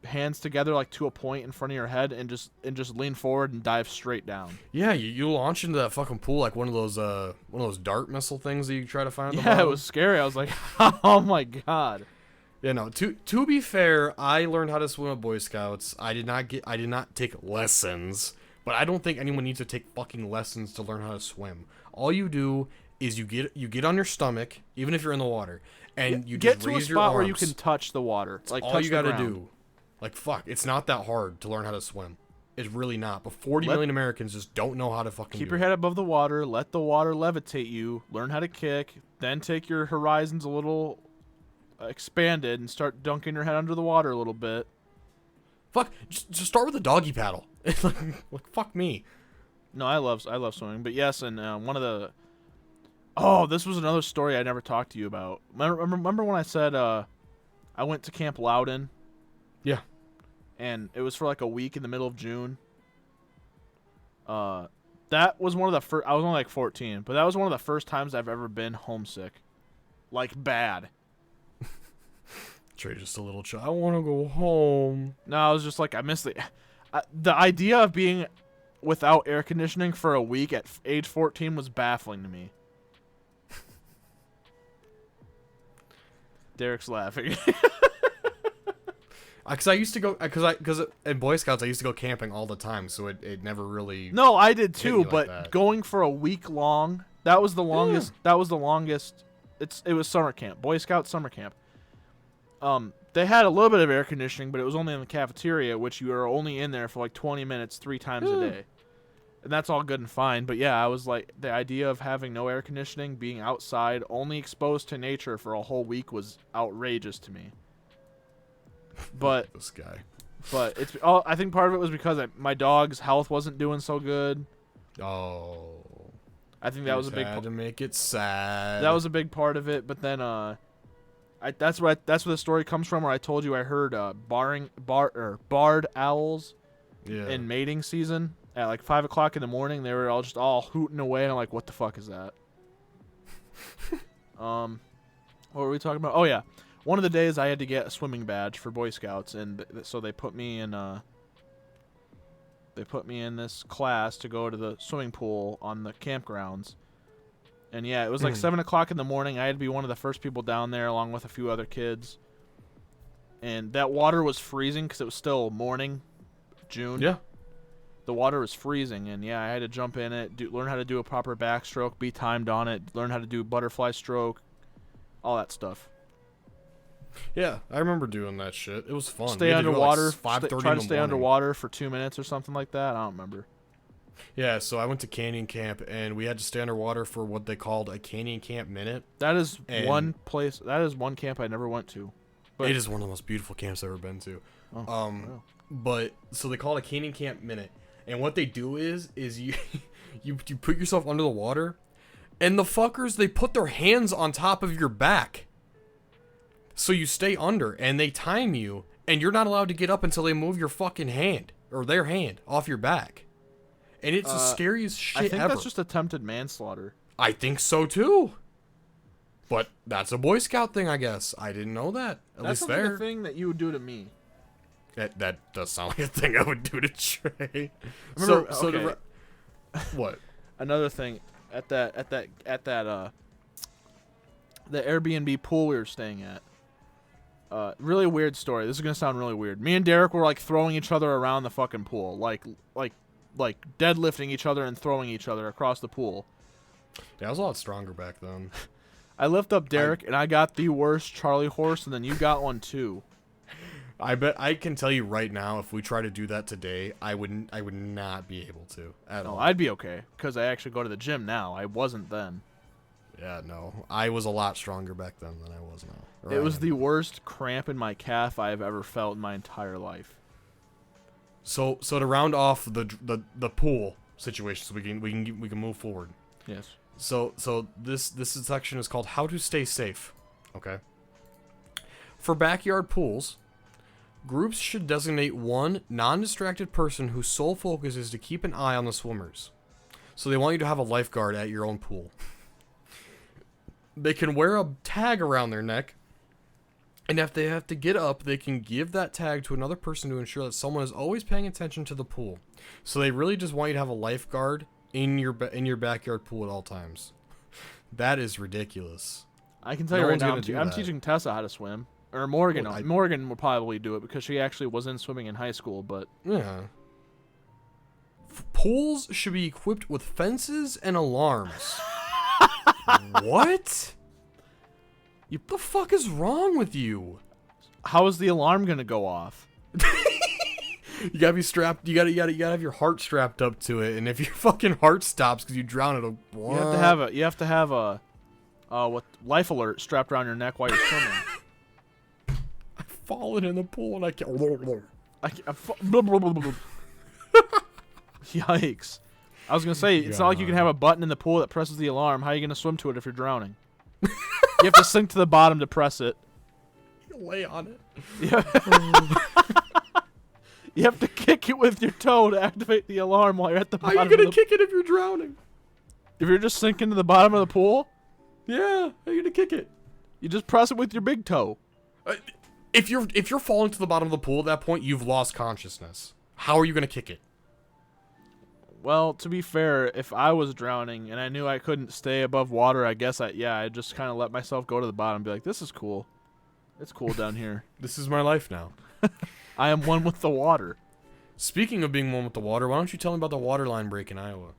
hands together like to a point in front of your head, and just lean forward and dive straight down. Yeah, you launch into that fucking pool like one of those dart missile things that you try to find at the Yeah, bottom. it was scary. I was like, oh my god. Yeah, no. To be fair, I learned how to swim at Boy Scouts. I did not take lessons, but I don't think anyone needs to take fucking lessons to learn how to swim. All you do is you get on your stomach, even if you're in the water, and you get just to a raise your spot where arms. you can touch the water. Like all touch you the gotta ground. do. Like, fuck, it's not that hard to learn how to swim. It's really not. But 40 million Americans just don't know how to fucking Keep do your it. head above the water. Let the water levitate you. Learn how to kick. Then take your horizons a little expanded and start dunking your head under the water a little bit. Fuck, just start with a doggy paddle. like, fuck me. No, I love swimming. But yes, and one of the... Oh, this was another story I never talked to you about. Remember when I said I went to Camp Loudon? Yeah. And it was for like a week in the middle of June. That was one of the first... I was only like 14, but that was one of the first times I've ever been homesick. Like, bad. Trey just a little child. I want to go home. No, I was just like, I miss the idea of being without air conditioning for a week at age 14 was baffling to me. Derek's laughing. Because I used to go... Because in Boy Scouts, I used to go camping all the time, so it never really... No, I did Hit too, me like but that. going for a week long, that was the longest. That was the longest. It was summer camp, Boy Scout summer camp. They had a little bit of air conditioning, but it was only in the cafeteria, which you are only in there for like 20 minutes 3 times a day. And that's all good and fine, but yeah, I was like, the idea of having no air conditioning, being outside, only exposed to nature for a whole week was outrageous to me. But This guy. But it's all. I think part of it was because my dog's health wasn't doing so good. Oh. I think that was a big. Had to make it sad. That was a big part of it. But then, that's where the story comes from. Where I told you I heard barred owls in mating season at like 5 o'clock in the morning. They were all hooting away, and I'm like, what the fuck is that? What were we talking about? Oh yeah. one of the days I had to get a swimming badge for Boy Scouts, and so they put me in this class to go to the swimming pool on the campgrounds. And yeah, it was like 7 o'clock in the morning. I had to be one of the first people down there, along with a few other kids. And that water was freezing because it was still morning, June. Yeah. The water was freezing, and yeah, I had to jump in it, learn how to do a proper backstroke, be timed on it, learn how to do butterfly stroke, all that stuff. Yeah, I remember doing that shit. It was fun. Stay underwater. Like 5:30 try in to the stay morning. underwater for 2 minutes or something like that. I don't remember. Yeah, so I went to canyon camp, and we had to stay underwater for what they called a canyon camp minute. That is one place. That is one camp I never went to. But It is one of the most beautiful camps I've ever been to. wow. But so they call it a canyon camp minute, and what they do is you you put yourself under the water, and the fuckers, they put their hands on top of your back, so you stay under, and they time you, and you're not allowed to get up until they move your fucking hand or their hand off your back, and it's the scariest shit I think ever. that's just attempted manslaughter. I think so too. But that's a Boy Scout thing, I guess. I didn't know that. At least That's there. a thing that you would do to me. That does sound like a thing I would do to Trey. Remember, What? Another thing at that the Airbnb pool we were staying at. Really weird story. This is gonna sound really weird. Me and Derek were like throwing each other around the fucking pool, like deadlifting each other and throwing each other across the pool. Yeah, I was a lot stronger back then. I lift up Derek and I got the worst Charlie horse, and then you got one too. I bet I can tell you right now, if we try to do that today, I would not be able to at all. I'd be okay because I actually go to the gym now. I wasn't then. Yeah, no, I was a lot stronger back then than I was now. It was the worst cramp in my calf I've ever felt in my entire life. So to round off the pool situation, so we can move forward. Yes. So this section is called How to Stay Safe. Okay. For backyard pools, groups should designate one non-distracted person whose sole focus is to keep an eye on the swimmers. So they want you to have a lifeguard at your own pool. They can wear a tag around their neck, and if they have to get up, they can give that tag to another person to ensure that someone is always paying attention to the pool. So they really just want you to have a lifeguard in your backyard pool at all times. That is ridiculous. I can tell No you right one's now, gonna do I'm that. teaching Tessa how to swim. Or Morgan. Well, Morgan will probably do it because she actually was in swimming in high school, but... Yeah. Pools should be equipped with fences and alarms. What? What the fuck is wrong with you? How is the alarm going to go off? You gotta be strapped. You gotta have your heart strapped up to it, and if your fucking heart stops because you drown, it'll. You have to have a life alert strapped around your neck while you're swimming. I've fallen in the pool and I can't. Yikes! I was gonna say it's not like you can have a button in the pool that presses the alarm. How are you gonna swim to it if you're drowning? You have to sink to the bottom to press it. Lay on it. Yeah. You have to kick it with your toe to activate the alarm while you're at the bottom. How are you gonna kick it if you're drowning? If you're just sinking to the bottom of the pool? Yeah, how are you gonna kick it? You just press it with your big toe. If you're falling to the bottom of the pool at that point, you've lost consciousness. How are you gonna kick it? Well, to be fair, if I was drowning and I knew I couldn't stay above water, I guess I'd just kind of let myself go to the bottom and be like, this is cool. It's cool down here. This is my life now. I am one with the water. Speaking of being one with the water, why don't you tell me about the water line break in Iowa?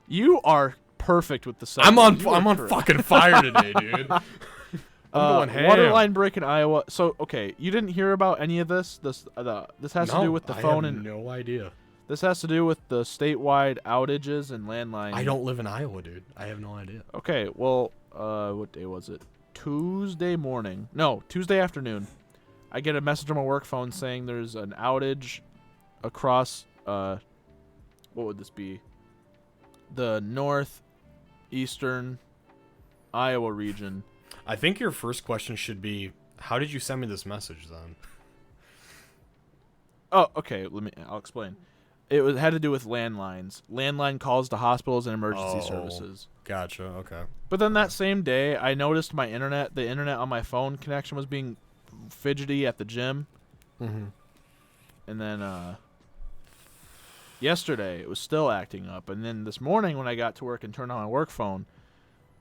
You are perfect with the segues. I'm on fucking fire today, dude. I'm going ham. Water line break in Iowa. So, okay, you didn't hear about any of this? This has to do with the phone and no idea. This has to do with the statewide outages and landline. I don't live in Iowa, dude. I have no idea. Okay, well, what day was it? Tuesday afternoon. I get a message on my work phone saying there's an outage across, what would this be? The northeastern Iowa region. I think your first question should be, how did you send me this message then? Oh, okay, I'll explain. It had to do with landlines. Landline calls to hospitals and emergency services. Gotcha, okay. But then that same day, I noticed the internet on my phone connection was being fidgety at the gym. Mm-hmm. And then yesterday it was still acting up. And then this morning when I got to work and turned on my work phone,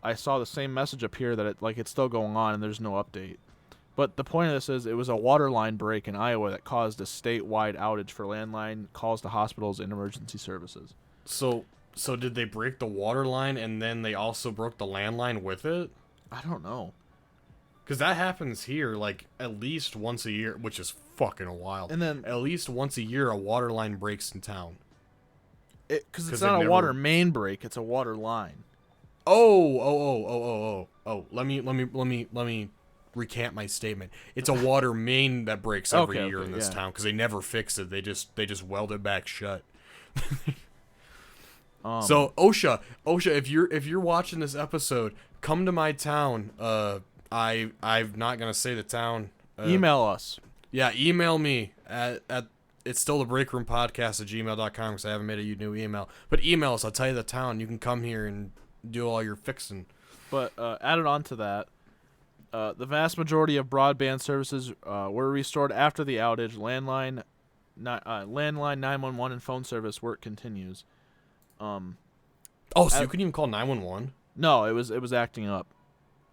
I saw the same message appear that it's still going on and there's no update. But the point of this is it was a water line break in Iowa that caused a statewide outage for landline calls to hospitals and emergency services. So did they break the water line and then they also broke the landline with it? I don't know. Because that happens here, like, at least once a year, which is fucking wild. And then at least once a year, a water line breaks in town. Because it's not a water main break; it's a water line. Oh! Let me recant my statement. It's a water main that breaks every year in this town because they never fix it. They just weld it back shut. So OSHA, if you're watching this episode, come to my town. I'm not gonna say the town. Email us. Yeah, email me at it's still the breakroom.podcast@gmail.com because I haven't made a new email. But email us. I'll tell you the town. You can come here and do all your fixing. But added on to that, the vast majority of broadband services were restored after the outage. Landline 911 and phone service work continues. So you couldn't even call 911? No, it was acting up.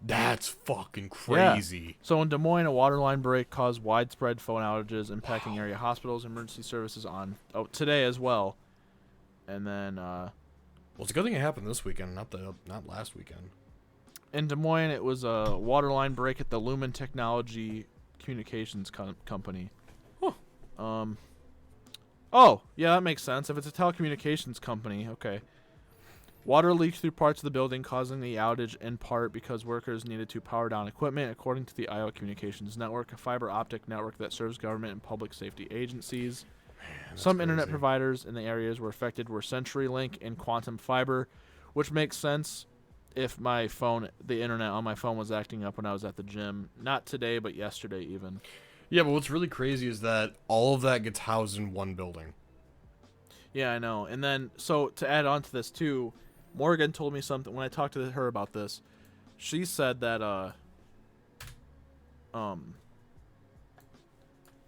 That's fucking crazy. Yeah. So in Des Moines, a water line break caused widespread phone outages, impacting area hospitals and emergency services on today as well. And then well, it's a good thing it happened this weekend, not last weekend. In Des Moines, it was a water line break at the Lumen Technology Communications company. Huh. Oh, yeah, that makes sense. If it's a telecommunications company, okay. Water leaked through parts of the building, causing the outage in part because workers needed to power down equipment, according to the Iowa Communications Network, a fiber optic network that serves government and public safety agencies. Man, Some crazy. internet providers in the areas were affected were CenturyLink and Quantum Fiber, which makes sense if the internet on my phone was acting up when I was at the gym. Not today, but yesterday even. Yeah, but what's really crazy is that all of that gets housed in one building. Yeah, I know. And then, so to add on to this too, Morgan told me something when I talked to her about this. She said that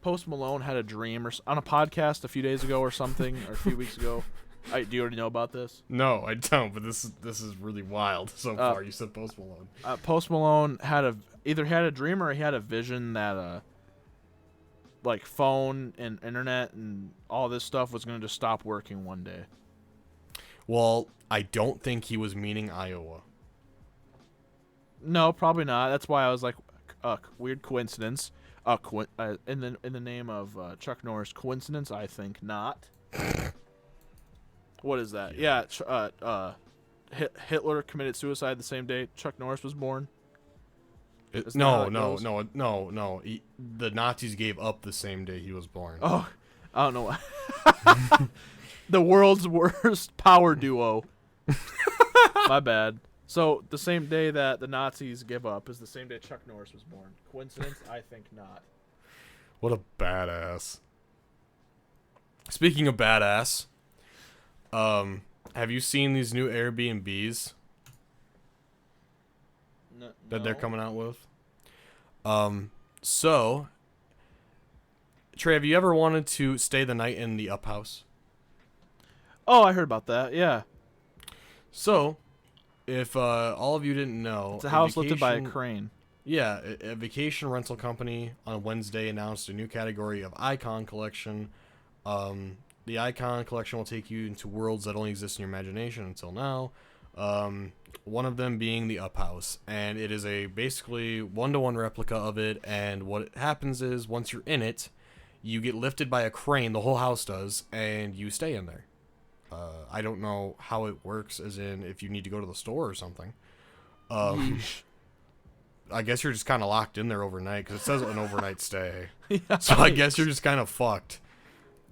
Post Malone had a dream on a podcast a few days ago or something, or a few weeks ago. Do you already know about this? No, I don't. But this is really wild so far. You said Post Malone. Post Malone either had a dream or he had a vision that like phone and internet and all this stuff was going to just stop working one day. Well, I don't think he was meaning Iowa. No, probably not. That's why I was like, weird coincidence. In the name of Chuck Norris, coincidence? I think not. What is that? Yeah. Hitler committed suicide the same day Chuck Norris was born. No. The Nazis gave up the same day he was born. Oh, I don't know. The world's worst power duo. My bad. So the same day that the Nazis give up is the same day Chuck Norris was born. Coincidence? I think not. What a badass. Speaking of badass, have you seen these new Airbnbs that they're coming out with? So, Trey, have you ever wanted to stay the night in the Up House? Oh, I heard about that. Yeah. So, if all of you didn't know, it's a house lifted by a crane. Yeah, a vacation rental company on Wednesday announced a new category of Icon Collection. The Icon Collection will take you into worlds that only exist in your imagination until now. One of them being the Up House, and it is a basically one-to-one replica of it. And what happens is once you're in it, you get lifted by a crane. The whole house does, and you stay in there. I don't know how it works, as in if you need to go to the store or something. I guess you're just kind of locked in there overnight because it says an overnight stay. Yeah, so I guess you're just kind of fucked.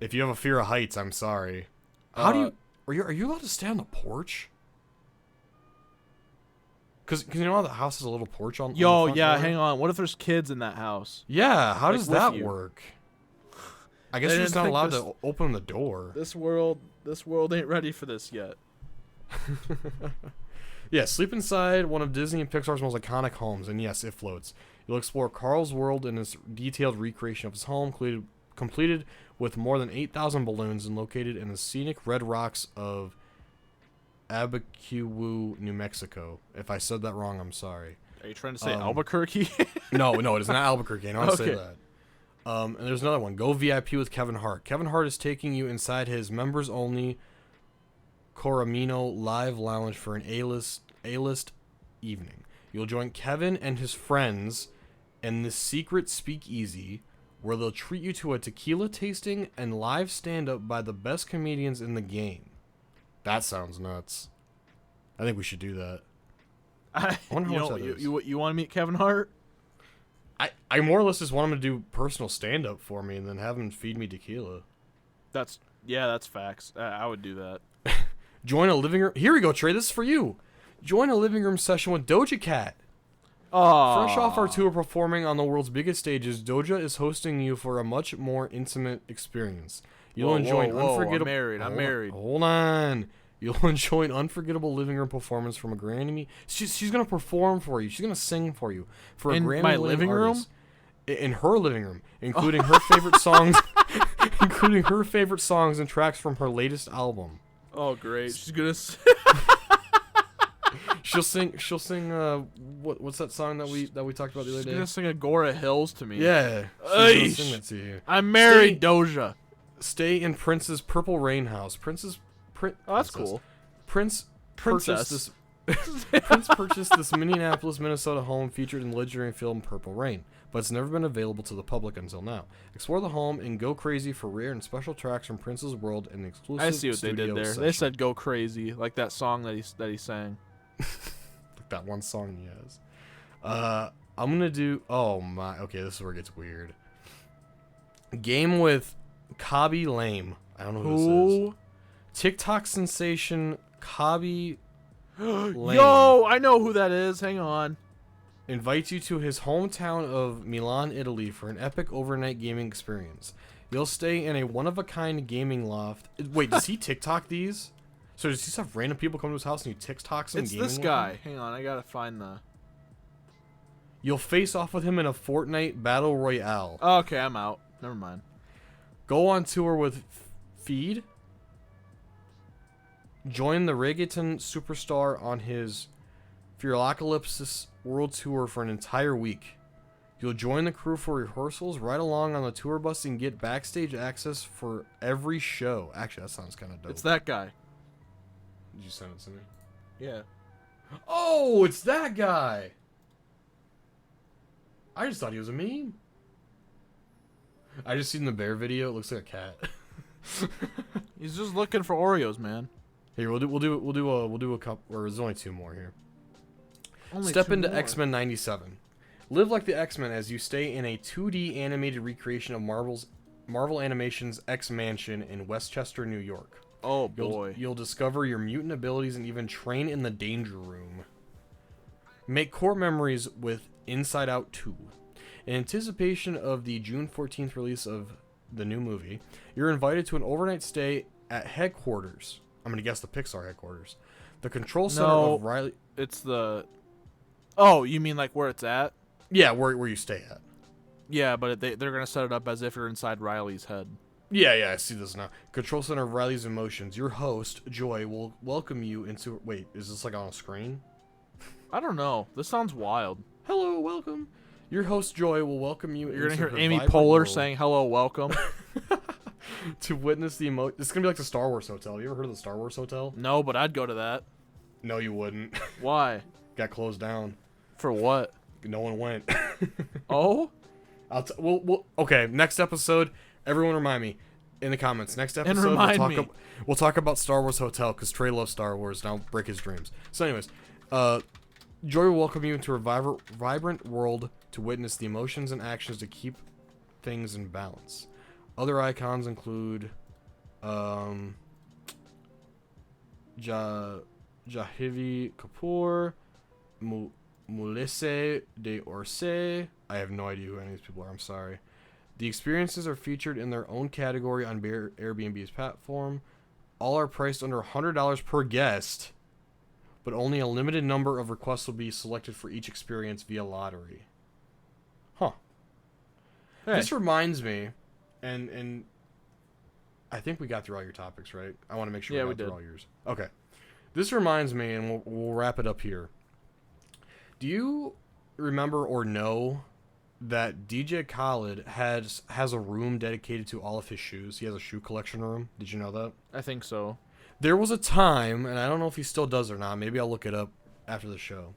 If you have a fear of heights, I'm sorry. How do you are you allowed to stay on the porch? Because you know how the house has a little porch on. Yo, on the front door? Hang on. What if there's kids in that house? Yeah, how does that work? I guess They you're just didn't not allowed think to open the door. This world ain't ready for this yet. Yeah, sleep inside one of Disney and Pixar's most iconic homes, and yes, it floats. You'll explore Carl's world and his detailed recreation of his home, completed with more than 8,000 balloons and located in the scenic red rocks of Abiquiu, New Mexico. If I said that wrong, I'm sorry. Are you trying to say Albuquerque? No, it is not Albuquerque. I don't Okay. say that. And there's another one. Go VIP with Kevin Hart. Kevin Hart is taking you inside his members-only Coramino Live Lounge for an A-list evening. You'll join Kevin and his friends in the secret speakeasy where they'll treat you to a tequila tasting and live stand-up by the best comedians in the game. That sounds nuts. I think we should do that. I wonder how much that is. You want to meet Kevin Hart? I more or less just want him to do personal stand-up for me and then have him feed me tequila. That's facts. I would do that. Join a living room. Here we go, Trey. This is for you. Join a living room session with Doja Cat. Oh. Fresh off our tour performing on the world's biggest stages, Doja is hosting you for a much more intimate experience. You'll enjoy an unforgettable. I'm married. Hold on. You'll enjoy an unforgettable living room performance from a Grammy. She's gonna perform for you. She's gonna sing for you for a Grammy. In my living room. In her living room, including her favorite songs, and tracks from her latest album. Oh, great! She's gonna. She'll sing. What's that song that we talked about the other day? She's gonna sing Agora Hills to me. Yeah. She's gonna sing that to you. I'm married, Doja. Stay in Prince's Purple Rain house. Oh, that's cool. Prince Princess. purchased this Minneapolis, Minnesota home featured in the legendary film Purple Rain, but it's never been available to the public until now. Explore the home and go crazy for rare and special tracks from Prince's world and exclusive. I see what they did there. session. They said "Go crazy," like that song that he sang. Like that one song he has. I'm gonna do. Oh my. Okay, this is where it gets weird. Game with Kabi Lame. I don't know who this is. TikTok sensation Kabi Lame. Yo, I know who that is. Hang on. Invites you to his hometown of Milan, Italy for an epic overnight gaming experience. You'll stay in a one-of-a-kind gaming loft. Wait, does he TikTok these? So does he just have random people come to his house and he TikToks him? It's gaming this with guy. him? Hang on, I gotta find the. You'll face off with him in a Fortnite battle royale. Oh, okay, I'm out. Never mind. Go on tour with Feed. Join the reggaeton superstar on his Furiocalypsis World Tour for an entire week. You'll join the crew for rehearsals, ride along on the tour bus, and get backstage access for every show. Actually, that sounds kind of dope. It's that guy. Did you send it to me? Yeah. Oh, it's that guy. I just thought he was a meme. I just seen the bear video. It looks like a cat. He's just looking for Oreos, man. Here, we'll do a couple. Or there's only two more here. Only Step two into more. X-Men 97. Live like the X-Men as you stay in a 2D animated recreation of Marvel Animation's X-Mansion in Westchester, New York. Oh boy. You'll discover your mutant abilities and even train in the Danger Room. Make core memories with Inside Out 2. In anticipation of the June 14th release of the new movie, you're invited to an overnight stay at headquarters. I'm going to guess the Pixar headquarters. The control center of Riley... It's the... Oh, you mean like where it's at? Yeah, where you stay at. Yeah, but they're going to set it up as if you're inside Riley's head. Yeah, I see this now. Control center of Riley's emotions. Your host, Joy, will welcome you into... Wait, is this like on a screen? I don't know. This sounds wild. Hello, welcome. Your host, Joy, will welcome you You're going to into hear her Amy vibrant Poehler world saying hello, welcome. to witness the emotion. It's going to be like the Star Wars Hotel. You ever heard of the Star Wars Hotel? No, but I'd go to that. No, you wouldn't. Why? Got closed down. For what? No one went. Oh? Okay, next episode, everyone remind me in the comments. Next episode, we'll talk about Star Wars Hotel because Trey loves Star Wars and I'll break his dreams. So anyways, Joy will welcome you into a vibrant world to witness the emotions and actions to keep things in balance. Other icons include Jahivi Kapoor, Mulise de Orsay. I have no idea who any of these people are. I'm sorry. The experiences are featured in their own category on Airbnb's platform. All are priced under $100 per guest. but only a limited number of requests will be selected for each experience via lottery. Huh. Hey. This reminds me, and I think we got through all your topics, right? I want to make sure we got through all yours. Okay. This reminds me, and we'll wrap it up here. Do you remember or know that DJ Khaled has a room dedicated to all of his shoes? He has a shoe collection room. Did you know that? I think so. There was a time, and I don't know if he still does or not, maybe I'll look it up after the show,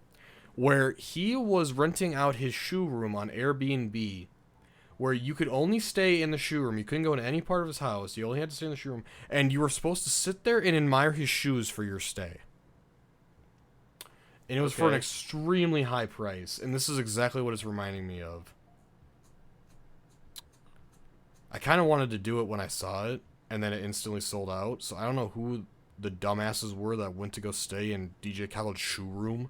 where he was renting out his shoe room on Airbnb, where you could only stay in the shoe room. You couldn't go into any part of his house. You only had to stay in the shoe room, and you were supposed to sit there and admire his shoes for your stay. And it was for an extremely high price, and this is exactly what it's reminding me of. I kind of wanted to do it when I saw it, and then it instantly sold out. So I don't know who the dumbasses were that went to go stay in DJ Khaled's shoe room.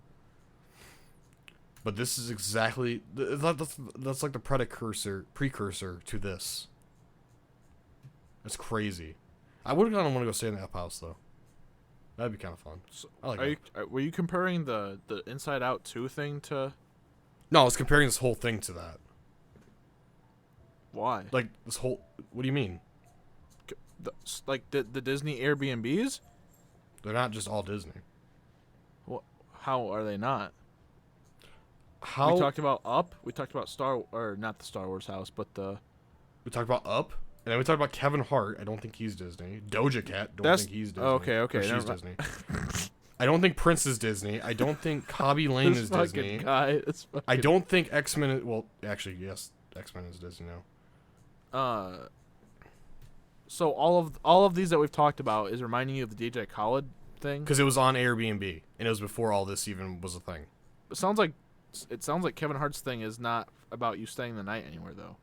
But this is exactly... That's like the precursor to this. That's crazy. I would kind of want to go stay in that house, though. That'd be kind of fun. So, I like were you comparing the Inside Out 2 thing to... No, I was comparing this whole thing to that. Why? Like, this whole... What do you mean? The Disney Airbnbs? They're not just all Disney. What? How are they not? How... We talked about Up. We talked about not the Star Wars house, but the... We talked about Up. And then we talked about Kevin Hart. I don't think he's Disney. Doja Cat. Don't think he's Disney. Okay. She's Disney. I don't think Prince is Disney. I don't think Hobby Lane is Disney. Guy. I don't think X-Men is... Well, actually, yes. X-Men is Disney now. So all of these that we've talked about is reminding you of the DJ Khaled thing? Because it was on Airbnb. And it was before all this even was a thing. It sounds like Kevin Hart's thing is not about you staying the night anywhere, though.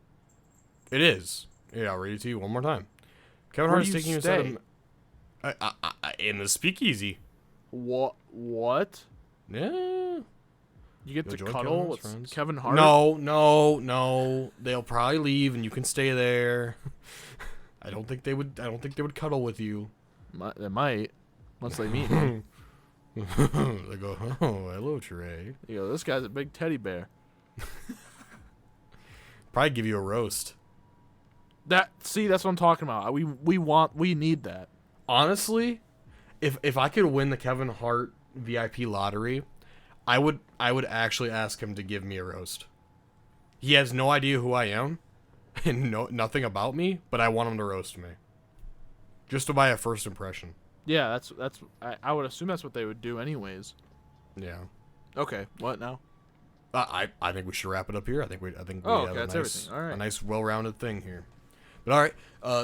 It is. Yeah, I'll read it to you one more time. Kevin Hart is taking you in the speakeasy. What? Yeah. You get to join cuddle Kevin with Hart's friends? Kevin Hart? No. They'll probably leave and you can stay there. I don't think they would cuddle with you. They might. Once they meet me. They go, oh, hello, Trey. You go, this guy's a big teddy bear. Probably give you a roast. That's what I'm talking about. We need that. Honestly, if I could win the Kevin Hart VIP lottery, I would actually ask him to give me a roast. He has no idea who I am and nothing about me, but I want him to roast me. Just to buy a first impression. Yeah, I would assume that's what they would do anyways. Yeah. Okay, what now? I think we should wrap it up here. I think we have that's everything. All right. a nice well-rounded thing here. But all right,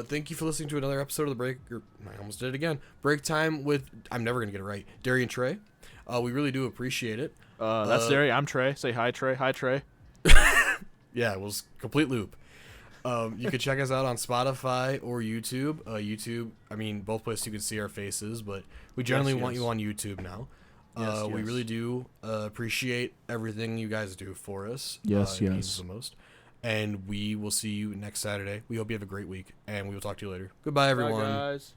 thank you for listening to another episode of the Break. I almost did it again. Break Time with, I'm never gonna get it right, Derry and Trey. We really do appreciate it. That's Derry. I'm Trey. Say hi, Trey. Hi, Trey. Yeah, it was complete loop. You can check us out on Spotify or YouTube. YouTube, I mean, both places you can see our faces, but we generally want you on YouTube now. We really do appreciate everything you guys do for us. It means the most. And we will see you next Saturday. We hope you have a great week, and we will talk to you later. Goodbye, everyone. Bye, guys.